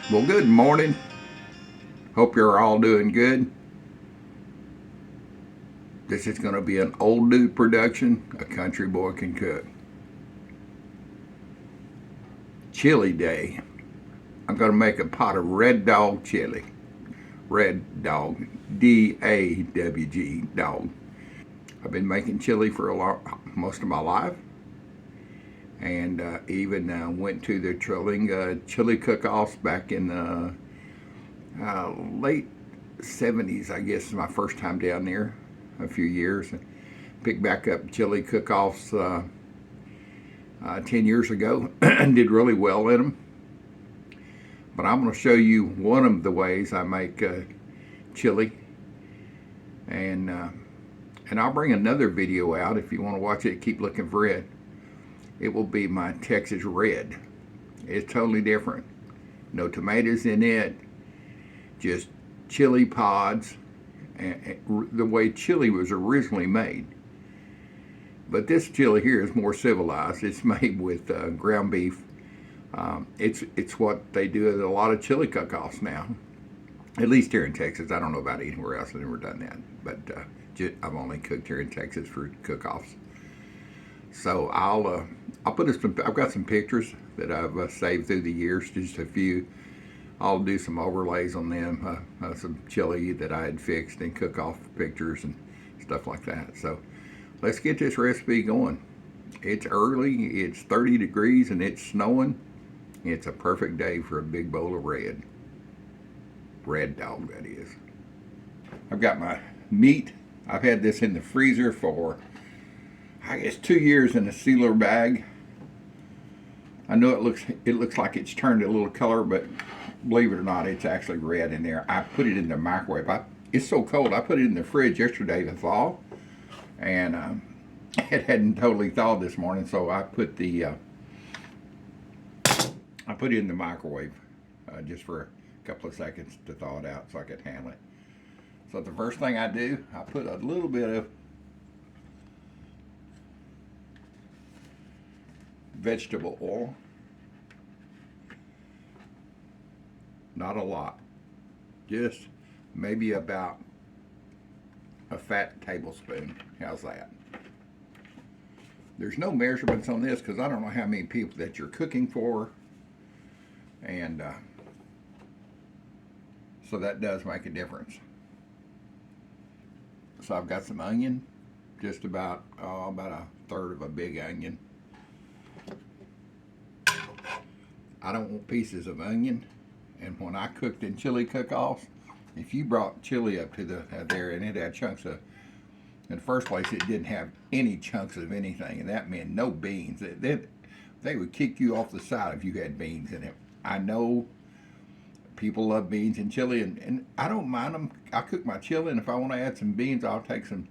Well, good morning. Hope you're all doing good. This is going to be an old dude production. A country boy can cook. Chili day. I'm going to make a pot of red dog chili. Red dog. D-A-W-G. Dog. I've been making chili for most of my life. And even went to the chili cook-offs back in the late 70s, I guess, is my first time down there. A few years. Picked back up chili cook-offs 10 years ago and did really well in them. But I'm going to show you one of the ways I make chili. And I'll bring another video out if you want to watch it. Keep looking for it. It will be my Texas Red. It's totally different. No tomatoes in it. Just chili pods. And the way chili was originally made. But this chili here is more civilized. It's made with ground beef. It's what they do at a lot of chili cook-offs now. At least here in Texas. I don't know about anywhere else. I've never done that. But I've only cooked here in Texas for cook-offs. So I'll put I've got some pictures that I've saved through the years, just a few. I'll do some overlays on them, some chili that I had fixed and cook-off pictures and stuff like that. So let's get this recipe going. It's early, it's 30 degrees and it's snowing. It's a perfect day for a big bowl of red. Red dog, that is. I've got my meat. I've had this in the freezer for, I guess, 2 years in a sealer bag. I know it looks like it's turned a little color, but believe it or not, it's actually red in there. I put it in the microwave. It's so cold. I put it in the fridge yesterday to thaw, and it hadn't totally thawed this morning. So I put it in the microwave just for a couple of seconds to thaw it out so I could handle it. So the first thing I do, I put a little bit of vegetable oil. Not a lot, just maybe about a fat tablespoon. How's that? There's no measurements on this because I don't know how many people that you're cooking for, and so that does make a difference. So I've got some onion, just about a third of a big onion. I don't want pieces of onion. And when I cooked in chili cook-offs, if you brought chili up to there and it had chunks of, in the first place, it didn't have any chunks of anything, and that meant no beans. They would kick you off the side if you had beans in it. I know people love beans in chili, and I don't mind them. I cook my chili, and if I want to add some beans, I'll take some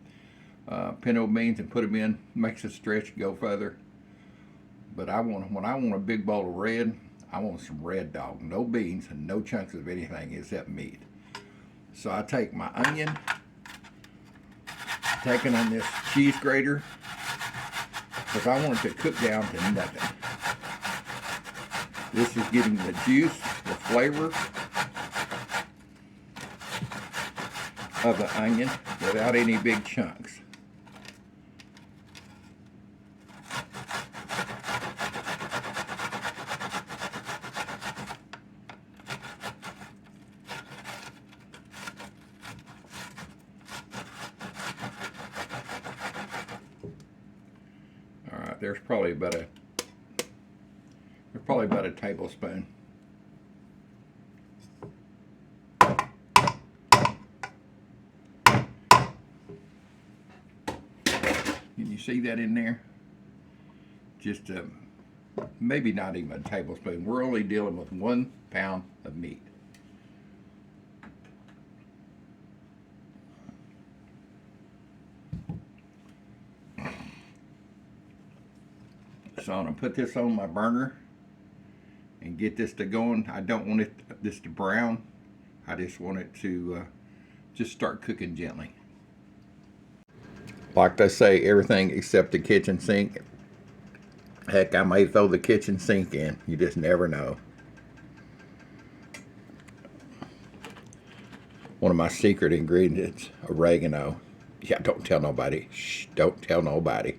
pinto beans and put them in. Makes the stretch go further. But when I want a big bowl of red, I want some red dog, no beans and no chunks of anything except meat. So I take my onion, take it on this cheese grater, because I want it to cook down to nothing. This is getting the juice, the flavor of the onion without any big chunks. There's probably about a tablespoon. Can you see that in there? Just maybe not even a tablespoon. We're only dealing with 1 pound of meat. So I'm going to put this on my burner and get this to going. I don't want this to brown. I just want it to just start cooking gently. Like they say, everything except the kitchen sink. Heck, I may throw the kitchen sink in. You just never know. One of my secret ingredients, oregano. Yeah, don't tell nobody. Shh, don't tell nobody.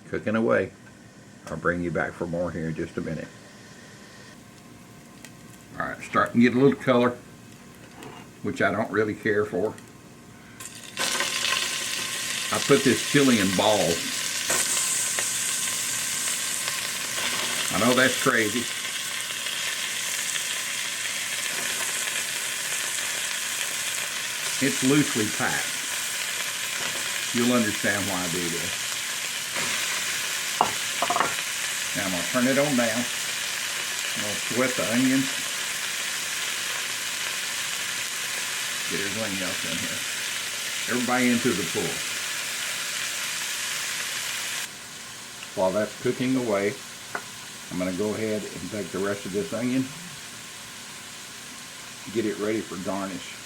Cooking away. I'll bring you back for more here in just a minute. All right, starting to get a little color, which I don't really care for. I put this chili in balls. I know that's crazy. It's loosely packed. You'll understand why I do this. Now I'm going to turn it on down. I'm going to sweat the onions. Get everything else in here. Everybody into the pool. While that's cooking away, I'm going to go ahead and take the rest of this onion, get it ready for garnish.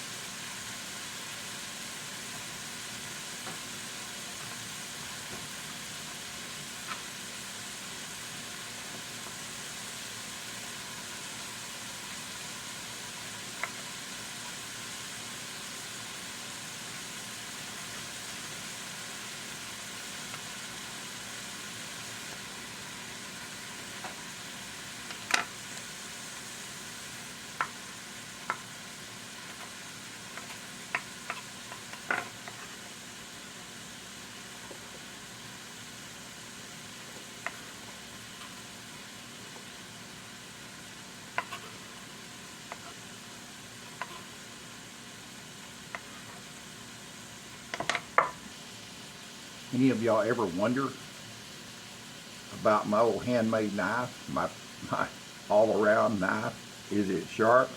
Any of y'all ever wonder about my old handmade knife, my all-around knife? Is it sharp?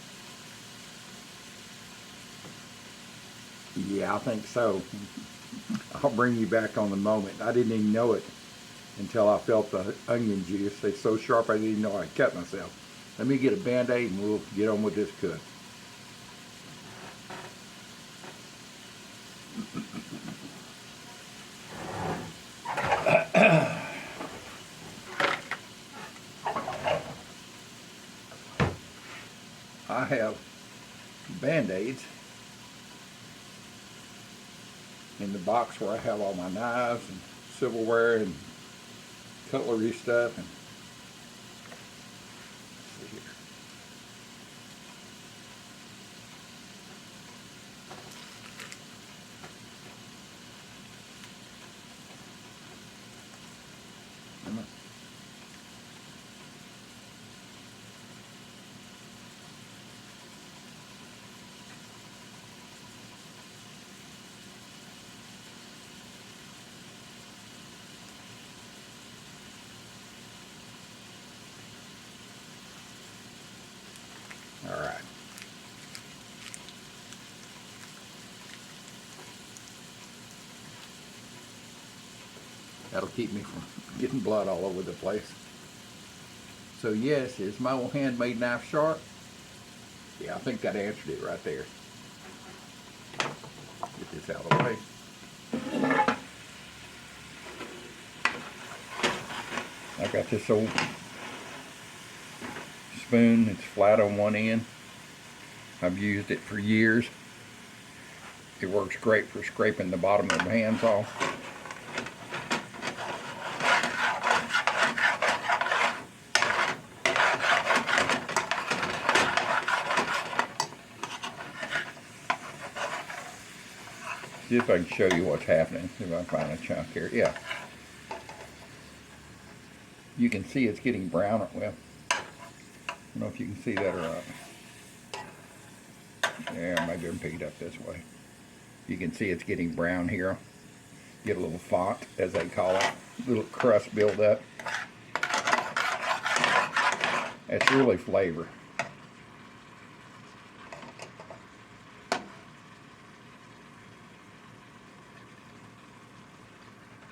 Yeah, I think so. I'll bring you back on the moment. I didn't even know it until I felt the onion juice. It's so sharp I didn't even know I cut myself. Let me get a Band-Aid and we'll get on with this cook. I have Band-Aids in the box where I have all my knives and silverware and cutlery stuff. And let's see here. All right. That'll keep me from getting blood all over the place. So yes, is my old handmade knife sharp? Yeah, I think that answered it right there. Get this out of the way. I got this old spoon. It's flat on one end. I've used it for years. It works great for scraping the bottom of the hands off. See if I can show you what's happening. See if I can find a chunk here. Yeah. You can see it's getting brown. Well, I don't know if you can see that or not. Yeah, maybe I can pick it up this way. You can see it's getting brown here. Get a little font, as they call it. A little crust build up. It's really flavor.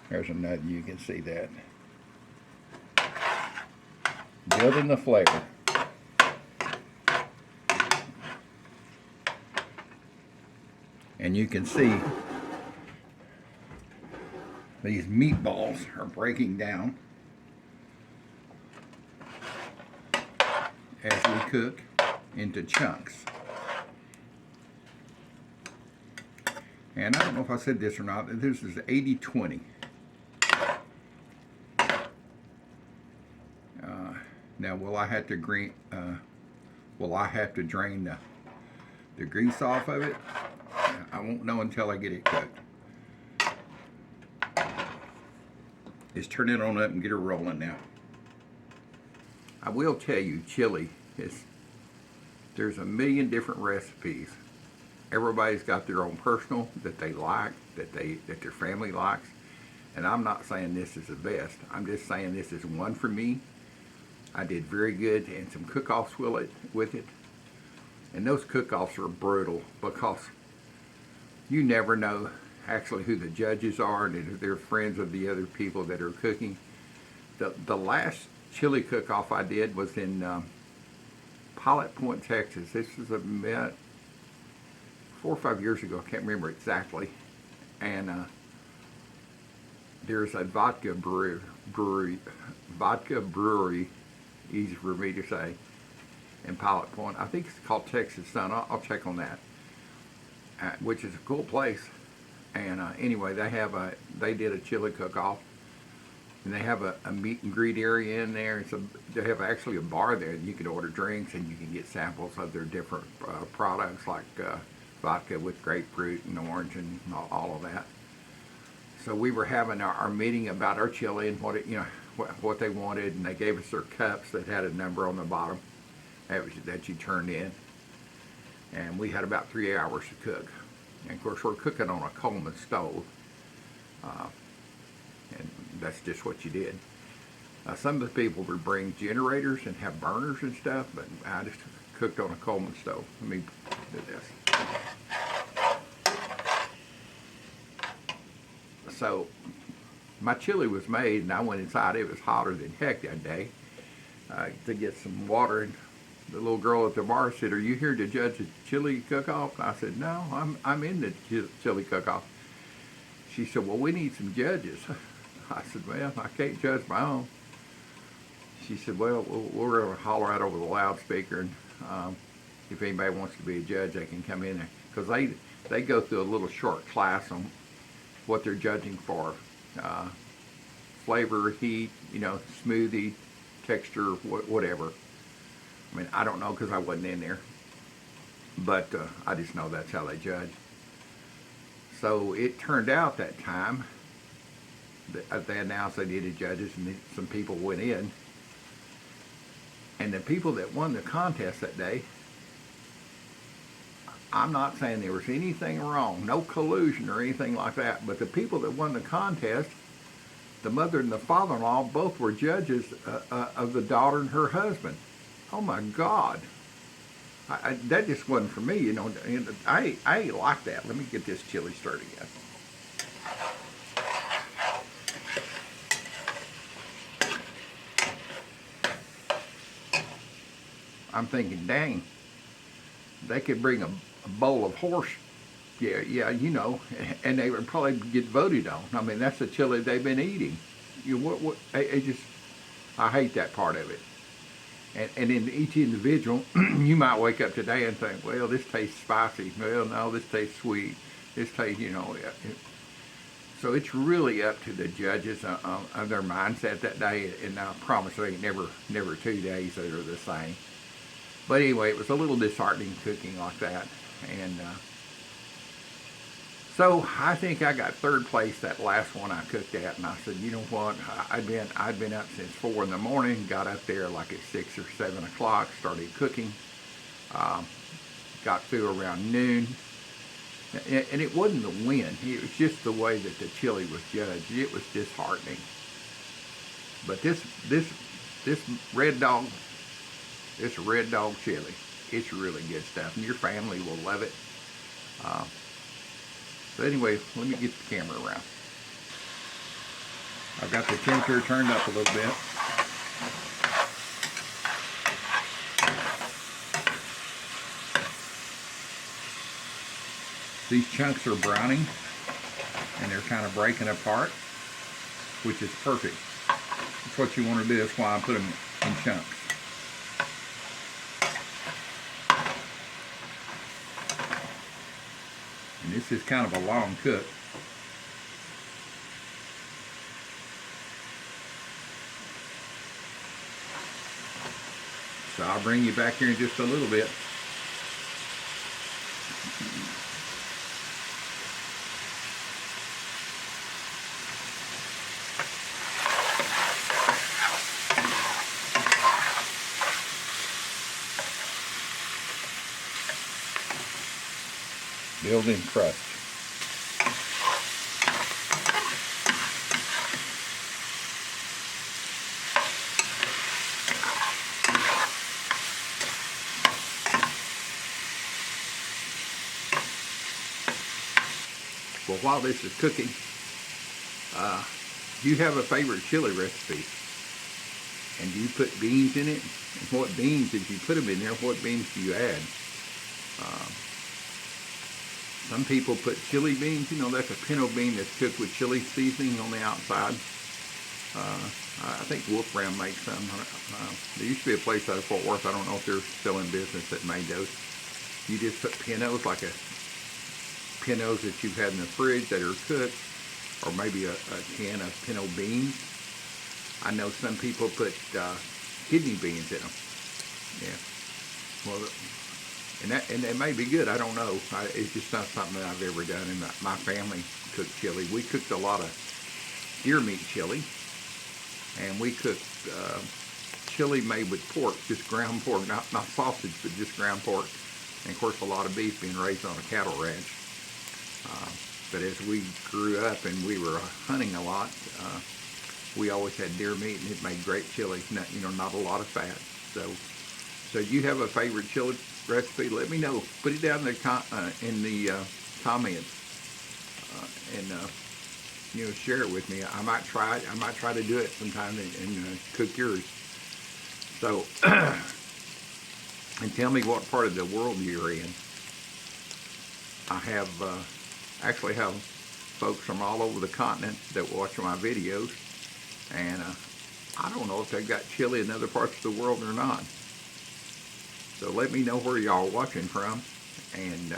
There's another, you can see that. Building the flavor. And you can see These meatballs are breaking down as we cook into chunks. And I don't know if I said this or not, this is 80-20. Now, will I have to drain the grease off of it? I won't know until I get it cooked. Just turn it on up and get her rolling now. I will tell you, chili there's a million different recipes. Everybody's got their own personal that they like, that their family likes. And I'm not saying this is the best. I'm just saying this is one for me. I did very good in some cook-offs with it. And those cook-offs are brutal because you never know actually who the judges are and if they're friends of the other people that are cooking. The last chili cook-off I did was in Pilot Point, Texas. This was about 4 or 5 years ago. I can't remember exactly. And there's a vodka brewery, easy for me to say, in Pilot Point. I think it's called Texas Sun. I'll check on that. Which is a cool place. And anyway, they did a chili cook-off. And they have a meet and greet area in there. They have actually a bar there. You can order drinks and you can get samples of their different products like vodka with grapefruit and orange and all of that. So we were having our meeting about our chili and what they wanted, and they gave us their cups that had a number on the bottom that you turned in. And we had about 3 hours to cook. And of course, we're cooking on a Coleman stove. And that's just what you did. Some of the people would bring generators and have burners and stuff, but I just cooked on a Coleman stove. Let me do this. So my chili was made, and I went inside. It was hotter than heck that day to get some water. And the little girl at the bar said, "Are you here to judge the chili cook-off?" I said, "No, I'm in the chili cook-off." She said, "Well, we need some judges." I said, "Well, I can't judge my own." She said, "Well, we're going to holler out over the loudspeaker, and if anybody wants to be a judge, they can come in there." Because they go through a little short class on what they're judging for. Flavor, heat, smoothie, texture, whatever. I mean, I don't know because I wasn't in there. But I just know that's how they judge. So it turned out that time that they announced they needed judges, and some people went in. And the people that won the contest that day, I'm not saying there was anything wrong, no collusion or anything like that, but the people that won the contest, the mother and the father-in-law, both were judges of the daughter and her husband. Oh my God. That just wasn't for me, I ain't like that. Let me get this chili stirred again. I'm thinking, dang, they could bring a bowl of horse, and they would probably get voted on. I mean, that's the chili they've been eating. I hate that part of it. And in each individual, you might wake up today and think, well, this tastes spicy. Well, no, this tastes sweet. This tastes, So it's really up to the judges of their mindset that day. And I promise there ain't never 2 days that are the same. But anyway, it was a little disheartening cooking like that. And so I think I got third place that last one I cooked at. And I said, you know what? I'd been up since 4 in the morning, got up there like at 6 or 7 o'clock, started cooking. Got through around noon. And it wasn't the win. It was just the way that the chili was judged. It was disheartening. But this red dog chili, it's really good stuff, and your family will love it. So anyway, let me get the camera around. I've got the temperature turned up a little bit. These chunks are browning, and they're kind of breaking apart. which is perfect. That's what you want to do. That's why I put them in chunks. And this is kind of a long cook. So I'll bring you back here in just a little bit. Building crust. Well, while this is cooking, do you have a favorite chili recipe? And do you put beans in it? And what beans, if you put them in there, what beans do you add? Some people put chili beans. You know, that's a pinto bean that's cooked with chili seasoning on the outside. I think Wolf Ram makes some. There used to be a place out of Fort Worth. I don't know if they're still in business that made those. You just put pintos, like pintos that you've had in the fridge that are cooked, or maybe a can of pinto beans. I know some people put kidney beans in them. Yeah. Well, and that may be good. I don't know. It's just not something that I've ever done. And my family cooked chili. We cooked a lot of deer meat chili, and we cooked chili made with pork, just ground pork, not sausage, but just ground pork. And of course, a lot of beef being raised on a cattle ranch. But as we grew up and we were hunting a lot, we always had deer meat, and it made great chili. Not a lot of fat. So you have a favorite chili recipe? Let me know. Put it down in the comments, and share it with me. I might try it. I might try to do it sometime and cook yours. So, and tell me what part of the world you're in. I have actually have folks from all over the continent that watch my videos, and I don't know if they've got chili in other parts of the world or not. So let me know where y'all are watching from, and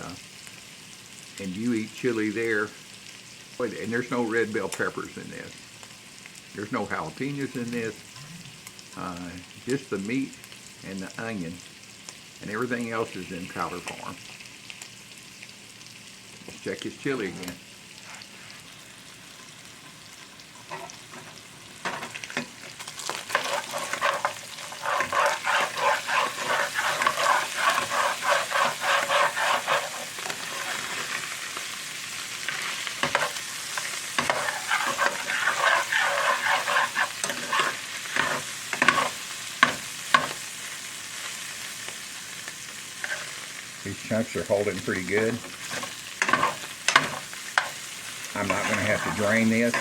you eat chili there. And there's no red bell peppers in this. There's no jalapenos in this. Just the meat and the onion, and everything else is in powder form. Let's check his chili again. These chunks are holding pretty good. I'm not going to have to drain this.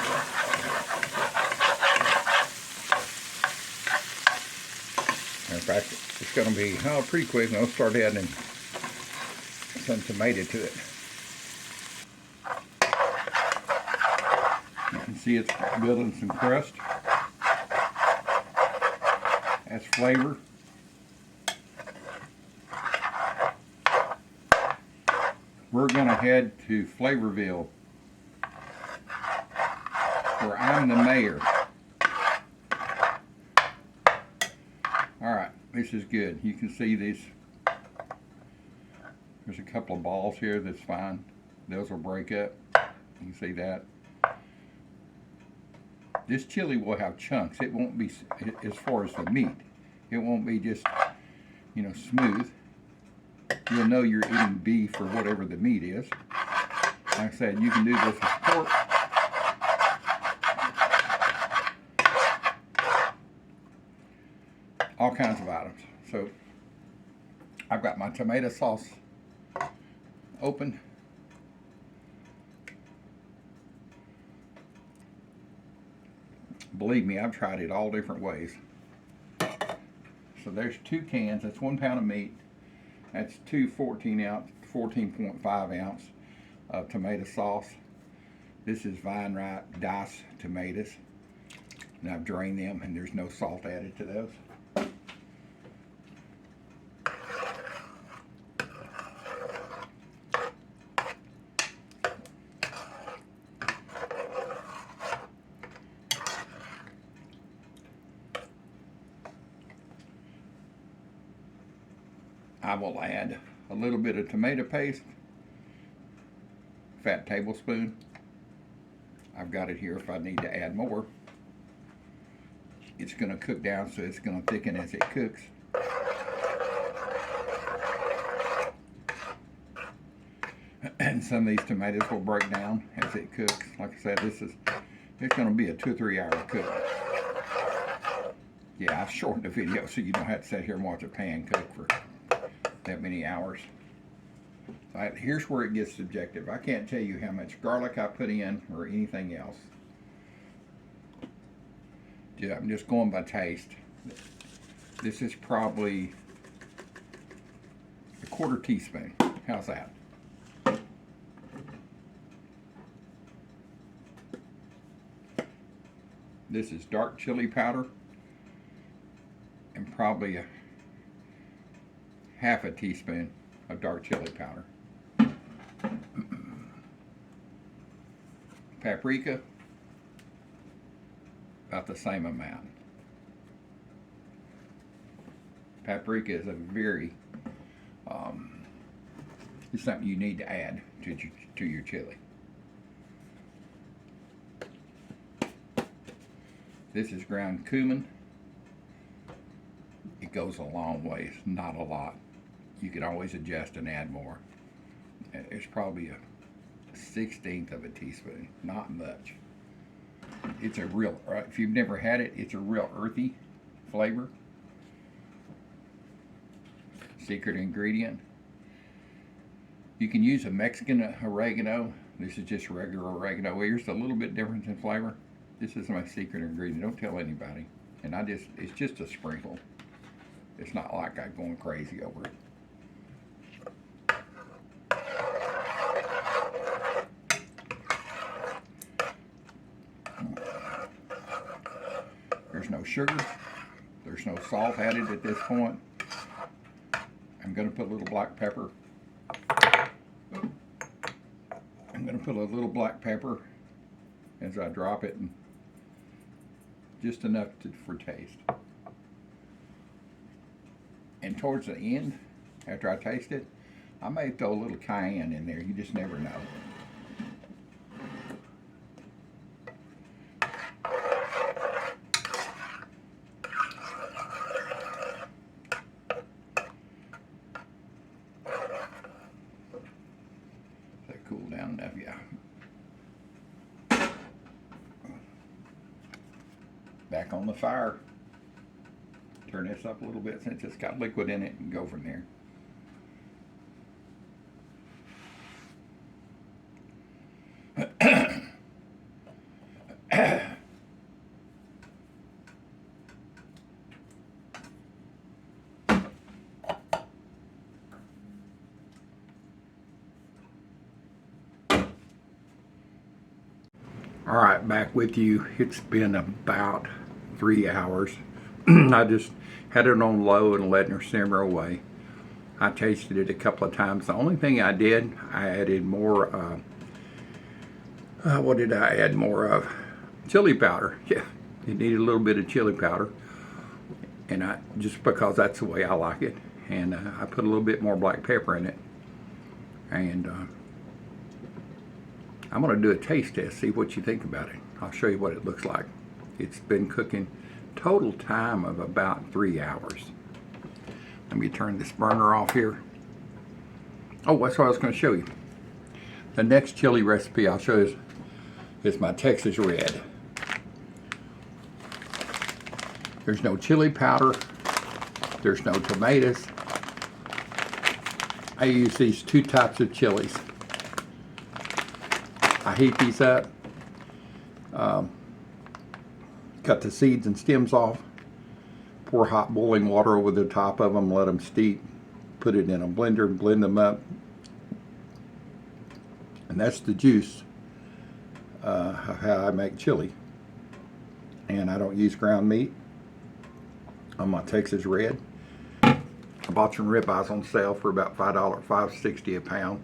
In fact, it's going to be pretty quick, and I'll start adding some tomato to it. You can see it's building some crust. That's flavor. We're going to head to Flavorville, where I'm the mayor. Alright, this is good. You can see these. There's a couple of balls here. That's fine. Those will break up. You can see that. This chili will have chunks. It won't be, as far as the meat, it won't be just, smooth. You'll know you're eating beef or whatever the meat is. Like I said, you can do this with pork. All kinds of items. So I've got my tomato sauce open. Believe me, I've tried it all different ways. So there's 2 cans. That's 1 pound of meat. That's 2 14.5 ounce of tomato sauce. This is Vine Ripe diced tomatoes. And I've drained them, and there's no salt added to those. I will add a little bit of tomato paste, fat tablespoon. I've got it here if I need to add more. It's going to cook down, so it's going to thicken as it cooks. And some of these tomatoes will break down as it cooks. Like I said, it's going to be a 2 or 3 hour cook. Yeah, I've shortened the video so you don't have to sit here and watch a pan cook for that many hours. Here's where it gets subjective. I can't tell you how much garlic I put in or anything else. Yeah, I'm just going by taste. This is probably a 1/4 teaspoon. How's that? This is dark chili powder, and probably a 1/2 teaspoon of dark chili powder. Paprika, about the same amount. Paprika is a very, it's something you need to add to your chili. This is ground cumin. It goes a long ways, not a lot. You can always adjust and add more. It's probably a 1/16 of a teaspoon, not much. It's a real, if you've never had it, it's a real earthy flavor. Secret ingredient. You can use a Mexican oregano. This is just regular oregano. Here's a little bit difference in flavor. This is my secret ingredient. Don't tell anybody. And it's just a sprinkle. It's not like I'm going crazy over it. There's no sugar. There's no salt added at this point. I'm going to put a little black pepper. I'm going to put a little black pepper as I drop it, and just enough for taste. And towards the end, after I taste it, I may throw a little cayenne in there. You just never know. Let it cool down enough, yeah. Back on the fire. Turn this up a little bit since it's got liquid in it, and go from there. All right, back with you. It's been about 3 hours. I just had it on low and letting her simmer away. I tasted it a couple of times. The only thing I did, I added more, what did I add more of? Chili powder. Yeah, it needed a little bit of chili powder. And just because that's the way I like it. And I put a little bit more black pepper in it. And I'm going to do a taste test, see what you think about it. I'll show you what it looks like. It's been cooking total time of about 3 hours. Let me turn this burner off here. Oh, that's what I was going to show you. The next chili recipe I'll show you is my Texas Red. There's no chili powder. There's no tomatoes. I use these 2 types of chilies. I heat these up, cut the seeds and stems off, pour hot boiling water over the top of them, let them steep, put it in a blender and blend them up. And that's the juice of how I make chili. and I don't use ground meat on my Texas Red. I bought some ribeyes on sale for about $5, $5.60 a pound.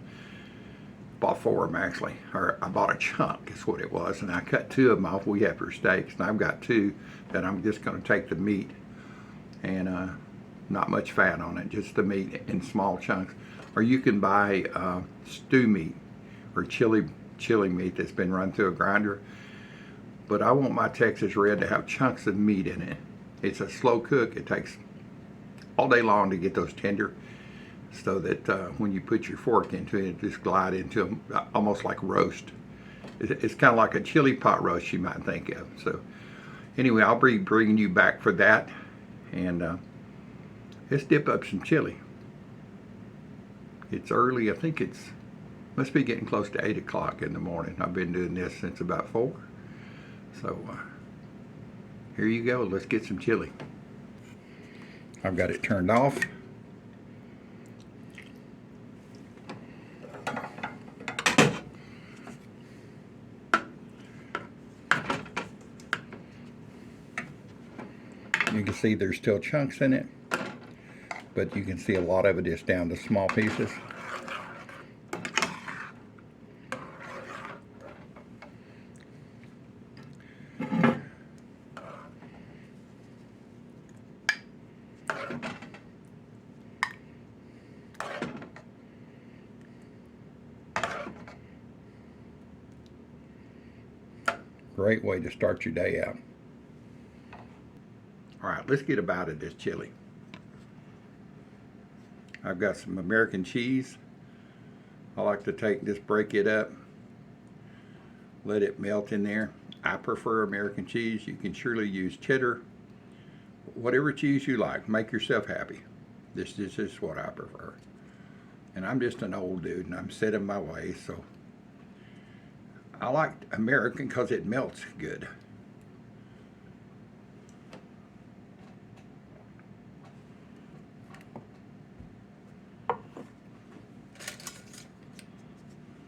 Bought 4 of them actually, or I bought a chunk is what it was, and I cut 2 of them off. We have for steaks, and I've got 2 that I'm just going to take the meat and not much fat on it, just the meat in small chunks. Or you can buy stew meat or chili meat that's been run through a grinder. But I want my Texas Red to have chunks of meat in it. It's a slow cook. It takes all day long to get those tender, so that when you put your fork into it, just glide into them almost like roast. It's kind of like a chili pot roast you might think of. So anyway, I'll be bringing you back for that, and let's dip up some chili. It's early. I think must be getting close to 8 o'clock in the morning. I've been doing this since about 4. So here you go. Let's get some chili. I've got it turned off. You can see there's still chunks in it, but you can see a lot of it is down to small pieces. Great way to start your day out. All right, let's get a bite of this chili. I've got some American cheese. I like to just break it up, let it melt in there. I prefer American cheese. You can surely use cheddar, whatever cheese you like. Make yourself happy. This is what I prefer. And I'm just an old dude, and I'm set in my ways, so I like American because it melts good.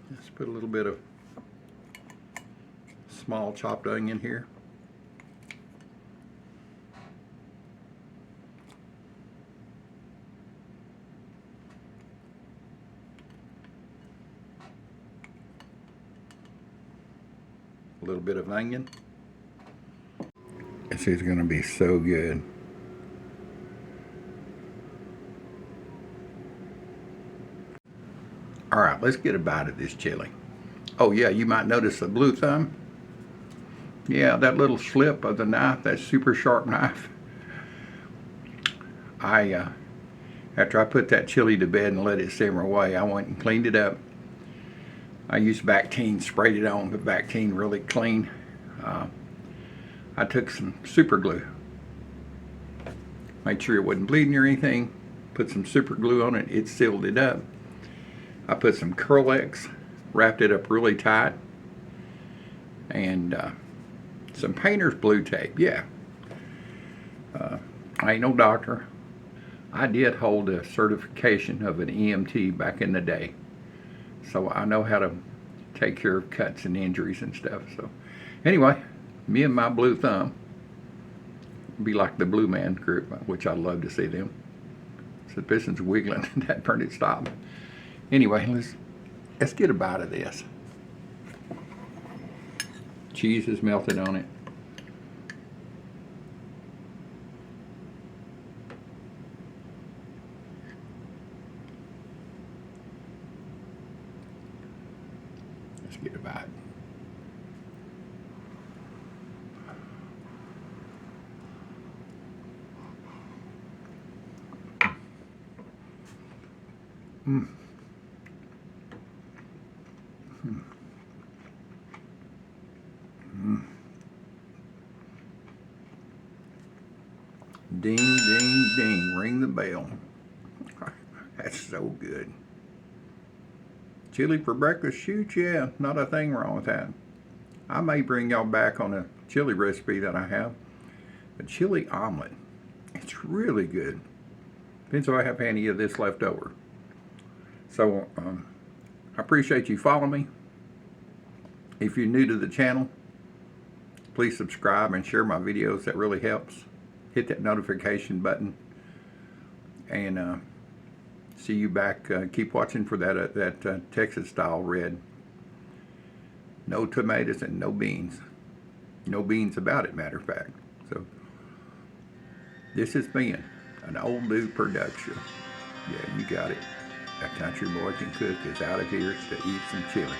Let's put a little bit of small chopped onion here. A little bit of onion. This is going to be so good. All right, let's get a bite of this chili. Oh yeah, you might notice the blue thumb. Yeah, that little slip of the knife, that super sharp knife. After I put that chili to bed and let it simmer away, I went and cleaned it up. I used Bactine, sprayed it on with Bactine really clean. I took some super glue, made sure it wasn't bleeding or anything, put some super glue on it, it sealed it up. I put some Curl-X, wrapped it up really tight, and some painter's blue tape. Yeah, I ain't no doctor. I did hold a certification of an EMT back in the day, so I know how to take care of cuts and injuries and stuff. So anyway, me and my blue thumb, be like the Blue Man group, which I love to see them. So the piston's wiggling, that turned it stop. Anyway, let's get a bite of this. Cheese is melted on it. Let's get a bite. Mm. Mm. Ding, ding, ding, ring the bell. That's so good. Chili for breakfast, shoot, yeah, not a thing wrong with that. I may bring y'all back on a chili recipe that I have. A chili omelet. It's really good. Depends if I have any of this left over. So, I appreciate you following me. If you're new to the channel, Please subscribe and share my videos. That really helps. Hit that notification button. And see you back. Keep watching for that Texas style red. No tomatoes and no beans. No beans about it, matter of fact. So this has been an Old Dude production. Yeah, you got it. A country boy can cook is out of here to eat some chili.